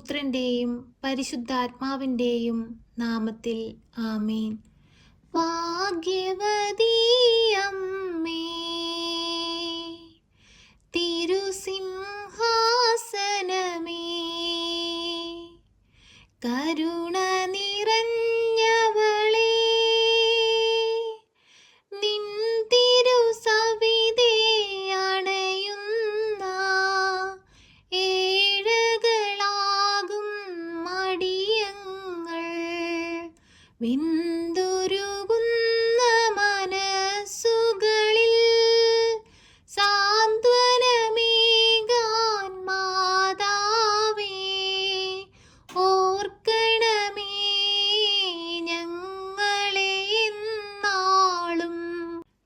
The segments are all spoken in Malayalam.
പുത്രൻ്റെയും പരിശുദ്ധാത്മാവിൻ്റെയും നാമത്തിൽ ആമേൻ. ഭാഗ്യവതി അമ്മേ, തിരുസിംഹാസനമേ, കരുണ നിറഞ്ഞവളേ, നിൻ തിരുസവിധേ അണയുന്ന ഏഴകളാകും മടിയങ്ങൾ, വെന്തുരുകുന്ന മനസ്സുകളിൽ സാന്ത്വനമേകാൻ മാതാവേ, ഓർക്കണമേ ഞങ്ങളെ എന്നാളും.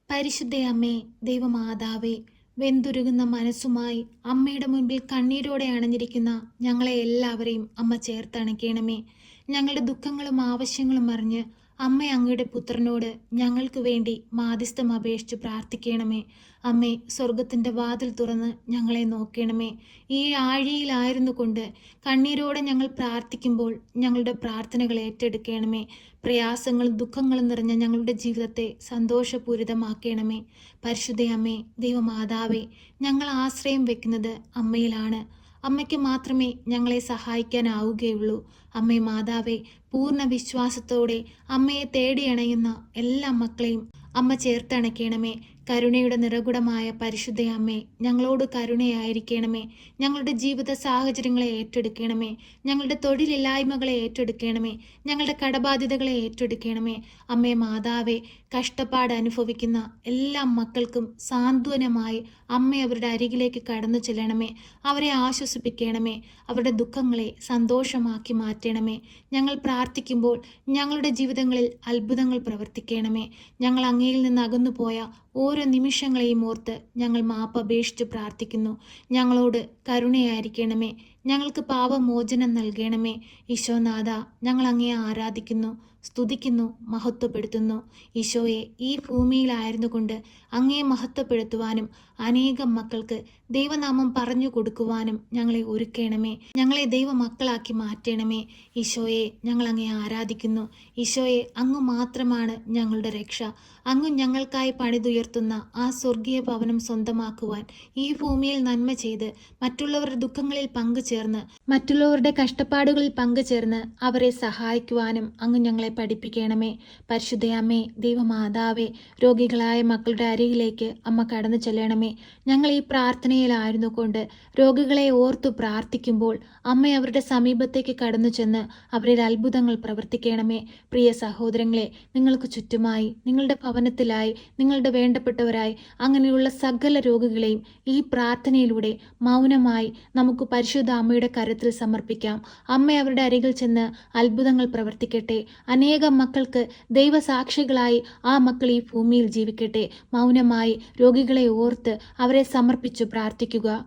പരിശുദ്ധയമ്മേ, ദൈവമാതാവേ, വെന്തുരുകുന്ന മനസ്സുമായി അമ്മയുടെ മുൻപിൽ കണ്ണീരോടെ അണഞ്ഞിരിക്കുന്ന ഞങ്ങളെ എല്ലാവരെയും അമ്മ ചേർത്തണയ്ക്കണമേ. ഞങ്ങളുടെ ദുഃഖങ്ങളും ആവശ്യങ്ങളും അറിഞ്ഞ് അമ്മ അങ്ങയുടെ പുത്രനോട് ഞങ്ങൾക്ക് വേണ്ടി മാധ്യസ്ഥം അപേക്ഷിച്ച് പ്രാർത്ഥിക്കണമേ. അമ്മേ, സ്വർഗത്തിൻ്റെ വാതിൽ തുറന്ന് ഞങ്ങളെ നോക്കണമേ. ഈ ആഴിയിലായിരുന്നു കൊണ്ട് കണ്ണീരോടെ ഞങ്ങൾ പ്രാർത്ഥിക്കുമ്പോൾ ഞങ്ങളുടെ പ്രാർത്ഥനകൾ ഏറ്റെടുക്കണമേ. പ്രയാസങ്ങളും ദുഃഖങ്ങളും നിറഞ്ഞ ഞങ്ങളുടെ ജീവിതത്തെ സന്തോഷപൂരിതമാക്കണമേ. പരിശുദ്ധയമ്മേ, ദൈവമാതാവേ, ഞങ്ങൾ ആശ്രയം വെക്കുന്നത് അമ്മയിലാണ്. അമ്മയ്ക്ക് മാത്രമേ ഞങ്ങളെ സഹായിക്കാനാവുകയുള്ളൂ. അമ്മേ മാതാവേ, പൂർണ്ണ വിശ്വാസത്തോടെ അമ്മയെ തേടിയണയുന്ന എല്ലാ മക്കളെയും അമ്മ ചേർത്തണയ്ക്കണമേ. കരുണയുടെ നിറകുടമായ പരിശുദ്ധ അമ്മേ, ഞങ്ങളോട് കരുണയായിരിക്കണമേ. ഞങ്ങളുടെ ജീവിത സാഹചര്യങ്ങളെ ഏറ്റെടുക്കണമേ. ഞങ്ങളുടെ തൊഴിലില്ലായ്മകളെ ഏറ്റെടുക്കണമേ. ഞങ്ങളുടെ കടബാധ്യതകളെ ഏറ്റെടുക്കണമേ. അമ്മേ മാതാവേ, കഷ്ടപ്പാട് അനുഭവിക്കുന്ന എല്ലാ മക്കൾക്കും സാന്ത്വനമായി അമ്മ അവരുടെ അരികിലേക്ക് കടന്നു ചെല്ലണമേ. അവരെ ആശ്വസിപ്പിക്കണമേ. അവരുടെ ദുഃഖങ്ങളെ സന്തോഷമാക്കി മാറ്റണമേ. ഞങ്ങൾ പ്രാർത്ഥിക്കുമ്പോൾ ഞങ്ങളുടെ ജീവിതങ്ങളിൽ അത്ഭുതങ്ങൾ പ്രവർത്തിക്കണമേ. ഞങ്ങൾ അങ്ങയിൽ നിന്ന് അകന്നു പോയ ഓരോ നിമിഷങ്ങളെയും ഓർത്ത് ഞങ്ങൾ മാപ്പപേക്ഷിച്ച് പ്രാർത്ഥിക്കുന്നു. ഞങ്ങളോട് കരുണയായിരിക്കണമേ. ഞങ്ങൾക്ക് പാപമോചനം നൽകണമേ. ഈശോനാഥ, ഞങ്ങൾ അങ്ങയെ ആരാധിക്കുന്നു, സ്തുതിക്കുന്നു, മഹത്വപ്പെടുത്തുന്നു. ഈശോയെ, ഈ ഭൂമിയിലായിരുന്നു കൊണ്ട് അങ്ങയെ മഹത്വപ്പെടുത്തുവാനും അനേകം മക്കൾക്ക് ദൈവനാമം പറഞ്ഞു കൊടുക്കുവാനും ഞങ്ങളെ ഒരുക്കണമേ. ഞങ്ങളെ ദൈവമക്കളാക്കി മാറ്റണമേ. ഈശോയെ, ഞങ്ങൾ അങ്ങയെ ആരാധിക്കുന്നു. ഈശോയെ, അങ്ങ് മാത്രമാണ് ഞങ്ങളുടെ രക്ഷ. അങ്ങ് ഞങ്ങൾക്കായി പണിതുയർത്തുന്ന ആ സ്വർഗീയ ഭവനം സ്വന്തമാക്കുവാൻ ഈ ഭൂമിയിൽ നന്മ ചെയ്ത് മറ്റുള്ളവരുടെ ദുഃഖങ്ങളിൽ പങ്കുചേർന്ന് മറ്റുള്ളവരുടെ കഷ്ടപ്പാടുകളിൽ പങ്കുചേർന്ന് അവരെ സഹായിക്കുവാനും അങ്ങ് ഞങ്ങളെ പഠിപ്പിക്കണമേ. പരിശുദ്ധയമ്മേ, ദൈവമാതാവേ, രോഗികളായ മക്കളുടെ അരികിലേക്ക് അമ്മ കടന്നു ചെല്ലണമേ. ഞങ്ങൾ ഈ പ്രാർത്ഥനയിലായിരുന്നു കൊണ്ട് രോഗികളെ ഓർത്തു പ്രാർത്ഥിക്കുമ്പോൾ അമ്മ അവരുടെ സമീപത്തേക്ക് കടന്നു ചെന്ന് അവരിൽ അത്ഭുതങ്ങൾ പ്രവർത്തിക്കണമേ. പ്രിയ സഹോദരങ്ങളെ, നിങ്ങൾക്ക് ചുറ്റുമായി, നിങ്ങളുടെ ഭവനത്തിലായി, നിങ്ങളുടെ വേണ്ടപ്പെട്ടവരായി അങ്ങനെയുള്ള സകല രോഗികളെയും ഈ പ്രാർത്ഥനയിലൂടെ മൗനമായി നമുക്ക് പരിശുദ്ധ അമ്മയുടെ കരത്തിൽ സമർപ്പിക്കാം. അമ്മ അവരുടെ അരികിൽ ചെന്ന് അത്ഭുതങ്ങൾ പ്രവർത്തിക്കട്ടെ. അനേകം മക്കൾക്ക് ദൈവസാക്ഷികളായി ആ മക്കൾ ഈ ഭൂമിയിൽ ജീവിക്കട്ടെ. മൗനമായി രോഗികളെ ഓർത്ത് അവരെ സമർപ്പിച്ചു പ്രാർത്ഥിക്കുക.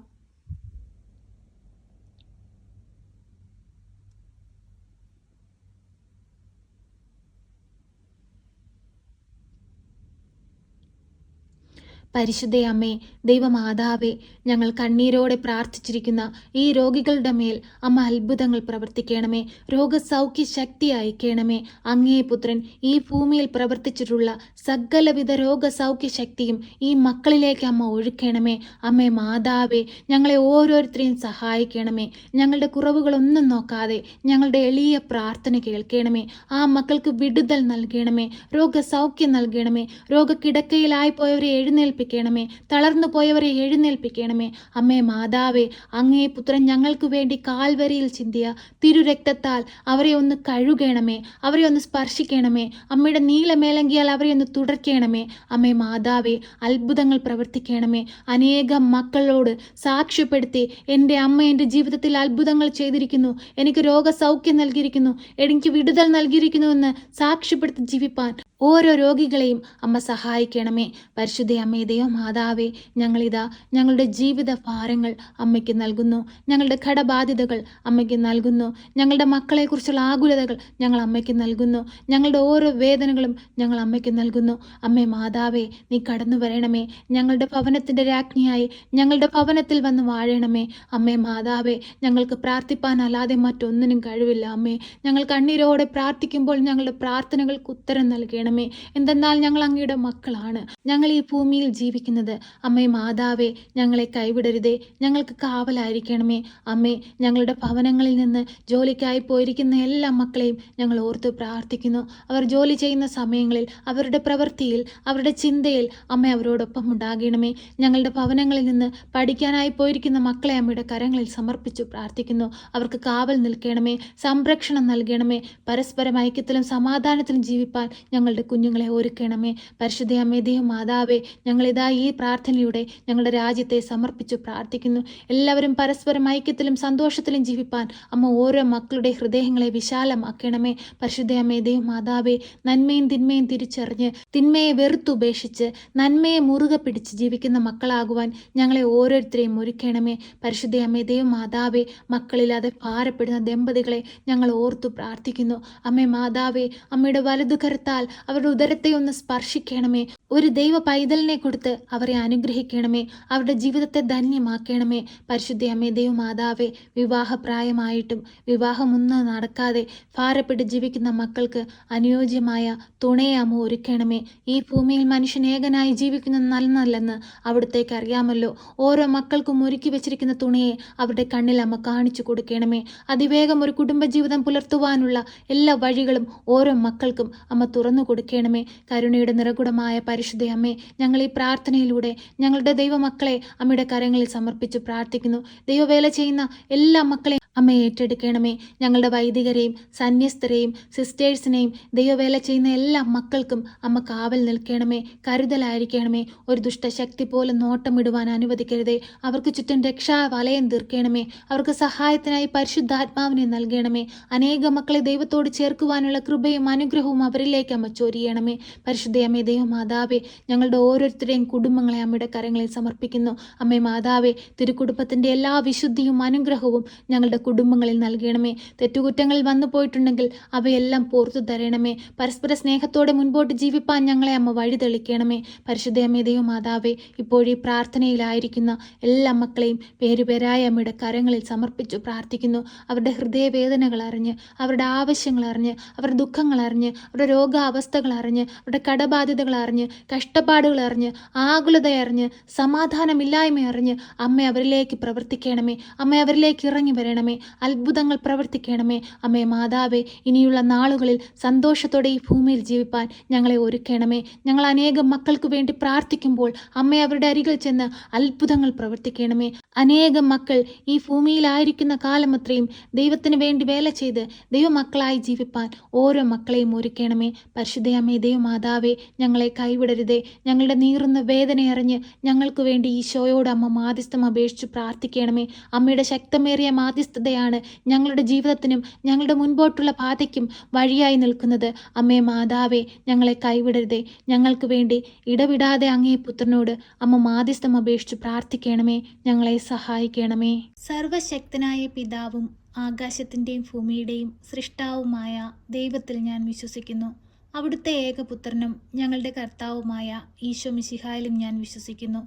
പരിശുദ്ധയമ്മേ, ദൈവമാതാവേ, ഞങ്ങൾ കണ്ണീരോടെ പ്രാർത്ഥിച്ചിരിക്കുന്ന ഈ രോഗികളുടെ മേൽ അമ്മ അത്ഭുതങ്ങൾ പ്രവർത്തിക്കണമേ. രോഗസൗഖ്യ ശക്തി അയക്കണമേ. അങ്ങേ പുത്രൻ ഈ ഭൂമിയിൽ പ്രവർത്തിച്ചിട്ടുള്ള സകലവിധ രോഗസൗഖ്യ ശക്തിയും ഈ മക്കളിലേക്ക് അമ്മ ഒഴുക്കണമേ. അമ്മേ മാതാവേ, ഞങ്ങളെ ഓരോരുത്തരെയും സഹായിക്കണമേ. ഞങ്ങളുടെ കുറവുകളൊന്നും നോക്കാതെ ഞങ്ങളുടെ എളിയ പ്രാർത്ഥന കേൾക്കണമേ. ആ മക്കൾക്ക് വിടുതൽ നൽകണമേ. രോഗസൗഖ്യം നൽകണമേ. രോഗക്കിടക്കയിലായി പോയവരെ എഴുന്നേൽപ്പിക്കണമേ. തളർന്നു പോയവരെ എഴുന്നേൽപ്പിക്കണമേ. അമ്മേ മാതാവേ, അങ്ങേ പുത്രൻ ഞങ്ങൾക്ക് വേണ്ടി കാൽവരിയിൽ ചിന്തിയ തിരുരക്തത്താൽ അവരെ ഒന്ന് കഴുകണമേ. അവരെ ഒന്ന് സ്പർശിക്കണമേ. അമ്മയുടെ നീലമേലങ്കിയാൽ അവരെ ഒന്ന് തുടയ്ക്കണമേ. അമ്മേ മാതാവേ, അത്ഭുതങ്ങൾ പ്രവർത്തിക്കണമേ. അനേകം മക്കളോട് സാക്ഷ്യപ്പെടുത്തി എൻ്റെ അമ്മ എൻ്റെ ജീവിതത്തിൽ അത്ഭുതങ്ങൾ ചെയ്തിരിക്കുന്നു, എനിക്ക് രോഗസൗഖ്യം നൽകിയിരിക്കുന്നു, എനിക്ക് വിടുതൽ നൽകിയിരിക്കുന്നു എന്ന് സാക്ഷ്യപ്പെടുത്തി ജീവിപ്പാൻ ഓരോ രോഗികളെയും അമ്മ സഹായിക്കണമേ. പരിശുദ്ധ അമ്മേ, ദൈവമാതാവേ, ഞങ്ങളിതാ ഞങ്ങളുടെ ജീവിത ഭാരങ്ങൾ അമ്മയ്ക്ക് നൽകുന്നു. ഞങ്ങളുടെ കടബാധ്യതകൾ അമ്മയ്ക്ക് നൽകുന്നു. ഞങ്ങളുടെ മക്കളെക്കുറിച്ചുള്ള ആകുലതകൾ ഞങ്ങൾ അമ്മയ്ക്ക് നൽകുന്നു. ഞങ്ങളുടെ ഓരോ വേദനകളും ഞങ്ങൾ അമ്മയ്ക്ക് നൽകുന്നു. അമ്മേ മാതാവേ, നീ കടന്നു വരണമേ. ഞങ്ങളുടെ ഭവനത്തിൻ്റെ രാജ്ഞിയായി ഞങ്ങളുടെ ഭവനത്തിൽ വന്ന് വാഴണമേ. അമ്മേ മാതാവേ, ഞങ്ങൾക്ക് പ്രാർത്ഥിപ്പാനല്ലാതെ മറ്റൊന്നിനും കഴിവില്ല. അമ്മേ, ഞങ്ങൾ കണ്ണീരോടെ പ്രാർത്ഥിക്കുമ്പോൾ ഞങ്ങളുടെ പ്രാർത്ഥനകൾക്ക് ഉത്തരം നൽകണമേ. എന്തെന്നാൽ ഞങ്ങൾ അങ്ങയുടെ മക്കളാണ്. ഞങ്ങൾ ഈ ഭൂമിയിൽ ജീവിക്കുന്നത്. അമ്മേ മാതാവേ, ഞങ്ങളെ കൈവിടരുതേ. ഞങ്ങൾക്ക് കാവലായിരിക്കണമേ. അമ്മേ, ഞങ്ങളുടെ ഭവനങ്ങളിൽ നിന്ന് ജോലിക്കായി പോയിരിക്കുന്ന എല്ലാ മക്കളെയും ഞങ്ങൾ ഓർത്ത് പ്രാർത്ഥിക്കുന്നു. അവർ ജോലി ചെയ്യുന്ന സമയങ്ങളിൽ, അവരുടെ പ്രവൃത്തിയിൽ, അവരുടെ ചിന്തയിൽ അമ്മ അവരോടൊപ്പം ഉണ്ടാകണമേ. ഞങ്ങളുടെ ഭവനങ്ങളിൽ നിന്ന് പഠിക്കാനായി പോയിരിക്കുന്ന മക്കളെ അമ്മയുടെ കരങ്ങളിൽ സമർപ്പിച്ചു പ്രാർത്ഥിക്കുന്നു. അവർക്ക് കാവൽ നിൽക്കണമേ, സംരക്ഷണം നൽകണമേ. പരസ്പരം ഐക്യത്തിലും സമാധാനത്തിലും ജീവിപ്പാൻ ഞങ്ങളുടെ കുഞ്ഞുങ്ങളെ ഒരുക്കണമേ. പരിശുദ്ധ അമ്മേ ദൈവമാതാവേ, ഞങ്ങളിതാ ഈ പ്രാർത്ഥനയിലൂടെ ഞങ്ങളുടെ രാജ്യത്തെ സമർപ്പിച്ചു പ്രാർത്ഥിക്കുന്നു. എല്ലാവരും പരസ്പരം ഐക്യത്തിലും സന്തോഷത്തിലും ജീവിപ്പാൻ അമ്മ ഓരോ മക്കളുടെ ഹൃദയങ്ങളെ വിശാലമാക്കണമേ. പരിശുദ്ധ അമ്മേ ദൈവമാതാവേ, നന്മയും തിന്മയും തിരിച്ചറിഞ്ഞ് തിന്മയെ വെറുത്തുപേക്ഷിച്ച് നന്മയെ മുറുകെ പിടിച്ച് ജീവിക്കുന്ന മക്കളാകുവാൻ ഞങ്ങളെ ഓരോരുത്തരെയും ഒരുക്കണമേ. പരിശുദ്ധ അമ്മേ ദൈവമാതാവേ, മക്കളില്ലാതെ ഭാരപ്പെടുന്ന ദമ്പതികളെ ഞങ്ങൾ ഓർത്തു പ്രാർത്ഥിക്കുന്നു. അമ്മേ മാതാവേ, അമ്മയുടെ വലതുകരത്താൽ അവരുടെ ഉദരത്തെ ഒന്ന് സ്പർശിക്കണമേ. ഒരു ദൈവ പൈതലിനെ കൊടുത്ത് അവരെ അനുഗ്രഹിക്കണമേ. അവരുടെ ജീവിതത്തെ ധന്യമാക്കണമേ. പരിശുദ്ധ അമ്മേ ദൈവമാതാവേ, വിവാഹപ്രായമായിട്ടും വിവാഹമൊന്നും നടക്കാതെ ഭാരപ്പെട്ട് ജീവിക്കുന്ന മക്കൾക്ക് അനുയോജ്യമായ തുണയെ അമ്മ ഒരുക്കണമേ. ഈ ഭൂമിയിൽ മനുഷ്യൻ ഏകനായി ജീവിക്കുന്നത് നല്ലതല്ലെന്ന് അവിടുത്തേക്ക് അറിയാമല്ലോ. ഓരോ മക്കൾക്കും ഒരുക്കി വെച്ചിരിക്കുന്ന തുണയെ അവരുടെ കണ്ണിൽ അമ്മ കാണിച്ചു കൊടുക്കണമേ. അതിവേഗം ഒരു കുടുംബജീവിതം പുലർത്തുവാനുള്ള എല്ലാ വഴികളും ഓരോ മക്കൾക്കും അമ്മ തുറന്നു കൊടുക്കണമേ. കരുണയുടെ നിറകുടമായ പരിശുദ്ധ അമ്മേ, ഞങ്ങൾ ഈ പ്രാർത്ഥനയിലൂടെ ഞങ്ങളുടെ ദൈവമക്കളെ അമ്മയുടെ കരങ്ങളിൽ സമർപ്പിച്ച് പ്രാർത്ഥിക്കുന്നു. ദൈവവേല ചെയ്യുന്ന എല്ലാ മക്കളെയും അമ്മ ഏറ്റെടുക്കണമേ. ഞങ്ങളുടെ വൈദികരെയും സന്യസ്തരെയും സിസ്റ്റേഴ്സിനെയും ദൈവവേല ചെയ്യുന്ന എല്ലാ മക്കൾക്കും അമ്മ കാവൽ നിൽക്കണമേ. കരുതലായിരിക്കണമേ. ഒരു ദുഷ്ടശക്തി പോലും നോട്ടമിടുവാൻ അനുവദിക്കരുതേ. അവർക്ക് ചുറ്റും രക്ഷാ വലയം തീർക്കണമേ. അവർക്ക് സഹായത്തിനായി പരിശുദ്ധാത്മാവിനെ നൽകണമേ. അനേക മക്കളെ ദൈവത്തോട് ചേർക്കുവാനുള്ള കൃപയും അനുഗ്രഹവും അവരിലേക്ക് അമ്മ ചൊരിയണമേ. പരിശുദ്ധ അമ്മേ ദൈവമാതാവേ, ഞങ്ങളുടെ ഓരോരുത്തരെയും കുടുംബങ്ങളെ അമ്മയുടെ കരങ്ങളിൽ സമർപ്പിക്കുന്നു. അമ്മേ മാതാവേ, തിരുക്കുടുംബത്തിൻ്റെ എല്ലാ വിശുദ്ധിയും അനുഗ്രഹവും ഞങ്ങളുടെ കുടുംബങ്ങളിൽ നൽകണമേ. തെറ്റുകുറ്റങ്ങളിൽ വന്നു പോയിട്ടുണ്ടെങ്കിൽ അവയെല്ലാം പുറത്തു തരണമേ. പരസ്പര സ്നേഹത്തോടെ മുൻപോട്ട് ജീവിപ്പാൻ ഞങ്ങളെ അമ്മ വഴി തെളിക്കണമേ. പരിശുദ്ധ അമ്മേ ദൈവമാതാവേ, ഇപ്പോഴീ പ്രാർത്ഥനയിലായിരിക്കുന്ന എല്ലാ മക്കളെയും പേരുപേരായ അമ്മയുടെ കരങ്ങളിൽ സമർപ്പിച്ചു പ്രാർത്ഥിക്കുന്നു. അവരുടെ ഹൃദയവേദനകൾ അറിഞ്ഞ്, അവരുടെ ആവശ്യങ്ങൾ അറിഞ്ഞ്, അവരുടെ ദുഃഖങ്ങൾ അറിഞ്ഞ്, അവരുടെ രോഗാവസ്ഥകൾ അറിഞ്ഞ്, അവരുടെ കടബാധ്യതകൾ അറിഞ്ഞ്, കഷ്ടപ്പാടുകൾ അറിഞ്ഞ്, ആകുലത അറിഞ്ഞ്, സമാധാനമില്ലായ്മ അറിഞ്ഞ് അമ്മ അവരിലേക്ക് പ്രവർത്തിക്കണമേ. അമ്മ അവരിലേക്ക് ഇറങ്ങി വരണമേ. അത്ഭുതങ്ങൾ പ്രവർത്തിക്കണമേ. അമ്മേ മാതാവേ, ഇനിയുള്ള നാളുകളിൽ സന്തോഷത്തോടെ ഈ ഭൂമിയിൽ ജീവിപ്പാൻ ഞങ്ങളെ ഒരുക്കണമേ. ഞങ്ങൾ അനേകം മക്കൾക്ക് വേണ്ടി പ്രാർത്ഥിക്കുമ്പോൾ അമ്മ അവരുടെ അരികിൽ ചെന്ന് അത്ഭുതങ്ങൾ പ്രവർത്തിക്കണമേ. അനേകം മക്കൾ ഈ ഭൂമിയിലായിരിക്കുന്ന കാലമത്രയും ദൈവത്തിന് വേണ്ടി വേല ചെയ്ത് ദൈവമക്കളായി ജീവിപ്പാൻ ഓരോ മക്കളെയും ഒരുക്കണമേ. പരിശുദ്ധ അമ്മേ ദൈവമാതാവേ, ഞങ്ങളെ കൈവിടരുതേ. ഞങ്ങളുടെ നീറുന്ന വേദനയറിഞ്ഞ് ഞങ്ങൾക്ക് വേണ്ടി ഈശോയോട് അമ്മ മാധ്യസ്ഥം അപേക്ഷിച്ച് പ്രാർത്ഥിക്കണമേ. അമ്മയുടെ ശക്തമേറിയ മാധ്യസ്ഥതയാണ് ഞങ്ങളുടെ ജീവിതത്തിനും ഞങ്ങളുടെ മുൻപോട്ടുള്ള പാതയ്ക്കും വഴിയായി നിൽക്കുന്നത്. അമ്മേ മാതാവേ, ഞങ്ങളെ കൈവിടരുതേ. ഞങ്ങൾക്ക് വേണ്ടി ഇടവിടാതെ അങ്ങേ പുത്രനോട് അമ്മ മാധ്യസ്ഥം അപേക്ഷിച്ച് പ്രാർത്ഥിക്കണമേ. ഞങ്ങളെ സഹായിക്കണമേ. സർവശക്തനായ പിതാവും ആകാശത്തിൻ്റെയും ഭൂമിയുടെയും സൃഷ്ടാവുമായ ദൈവത്തിൽ ഞാൻ വിശ്വസിക്കുന്നു. അവിടുത്തെ ഏകപുത്രനും ഞങ്ങളുടെ കർത്താവുമായ ഈശോ മിശിഹായിലും ഞാൻ വിശ്വസിക്കുന്നു.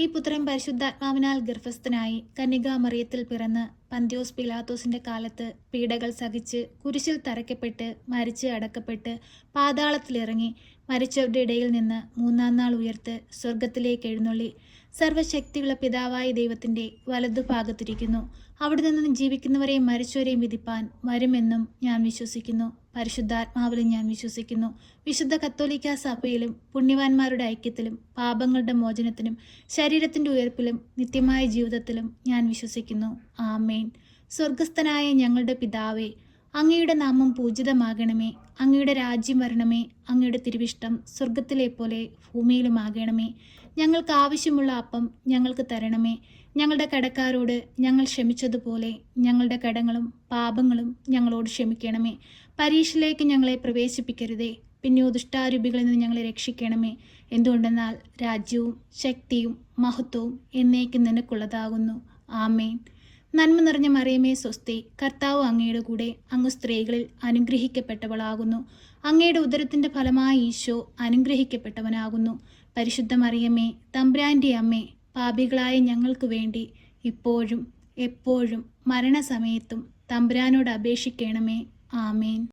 ഈ പുത്രൻ പരിശുദ്ധാത്മാവിനാൽ ഗർഭസ്ഥനായി കന്യകാമറിയത്തിൽ പിറന്ന് പന്ത്യോസ് പിലാത്തോസിൻ്റെ കാലത്ത് പീഡകൾ സഹിച്ച് കുരിശിൽ തറയ്ക്കപ്പെട്ട് മരിച്ച് അടക്കപ്പെട്ട് പാതാളത്തിലിറങ്ങി മരിച്ചവരുടെ ഇടയിൽ നിന്ന് മൂന്നാം നാൾ ഉയർത്ത് സ്വർഗത്തിലേക്ക് എഴുന്നള്ളി സർവശക്തിയുള്ള പിതാവായ ദൈവത്തിൻ്റെ വലതുഭാഗത്തിരിക്കുന്നു. അവിടെ നിന്നും ജീവിക്കുന്നവരെയും മരിച്ചവരെയും വിധിപ്പാൻ വരുമെന്നും ഞാൻ വിശ്വസിക്കുന്നു. പരിശുദ്ധാത്മാവിലും ഞാൻ വിശ്വസിക്കുന്നു. വിശുദ്ധ കത്തോലിക്കാ സഭയിലും പുണ്യവാന്മാരുടെ ഐക്യത്തിലും പാപങ്ങളുടെ മോചനത്തിനും ശരീരത്തിൻ്റെ ഉയർപ്പിലും നിത്യമായ ജീവിതത്തിലും ഞാൻ വിശ്വസിക്കുന്നു. ആമേൻ. സ്വർഗസ്ഥനായ ഞങ്ങളുടെ പിതാവേ, അങ്ങയുടെ നാമം പൂജിതമാകണമേ. അങ്ങയുടെ രാജ്യം വരണമേ. അങ്ങയുടെ തിരുവിഷ്ടം സ്വർഗത്തിലെ പോലെ ഭൂമിയിലുമാകണമേ. ഞങ്ങൾക്ക് ആവശ്യമുള്ള അപ്പം ഞങ്ങൾക്ക് തരണമേ. ഞങ്ങളുടെ കടക്കാരോട് ഞങ്ങൾ ക്ഷമിച്ചതുപോലെ ഞങ്ങളുടെ കടങ്ങളും പാപങ്ങളും ഞങ്ങളോട് ക്ഷമിക്കണമേ. പരീക്ഷയിലേക്ക് ഞങ്ങളെ പ്രവേശിപ്പിക്കരുതേ, പിന്നെയോ ദുഷ്ടാരൂപികളിൽ നിന്ന് ഞങ്ങളെ രക്ഷിക്കണമേ. എന്തുകൊണ്ടെന്നാൽ രാജ്യവും ശക്തിയും മഹത്വവും എന്നേക്കും നിനക്കുള്ളതാകുന്നു. ആമേൻ. നന്മ നിറഞ്ഞ മറിയമേ സ്വസ്തി, കർത്താവ് അങ്ങയുടെ കൂടെ, അങ്ങ് സ്ത്രീകളിൽ അനുഗ്രഹിക്കപ്പെട്ടവളാകുന്നു. അങ്ങയുടെ ഉദരത്തിൻ്റെ ഫലമായ ഈശോ അനുഗ്രഹിക്കപ്പെട്ടവനാകുന്നു. പരിശുദ്ധ മറിയമേ, തമ്പുരാൻ്റെ അമ്മേ, പാപികളായ ഞങ്ങൾക്ക് വേണ്ടി ഇപ്പോഴും എപ്പോഴും മരണസമയത്തും തമ്പുരാനോട് അപേക്ഷിക്കണമേ. ആമേൻ.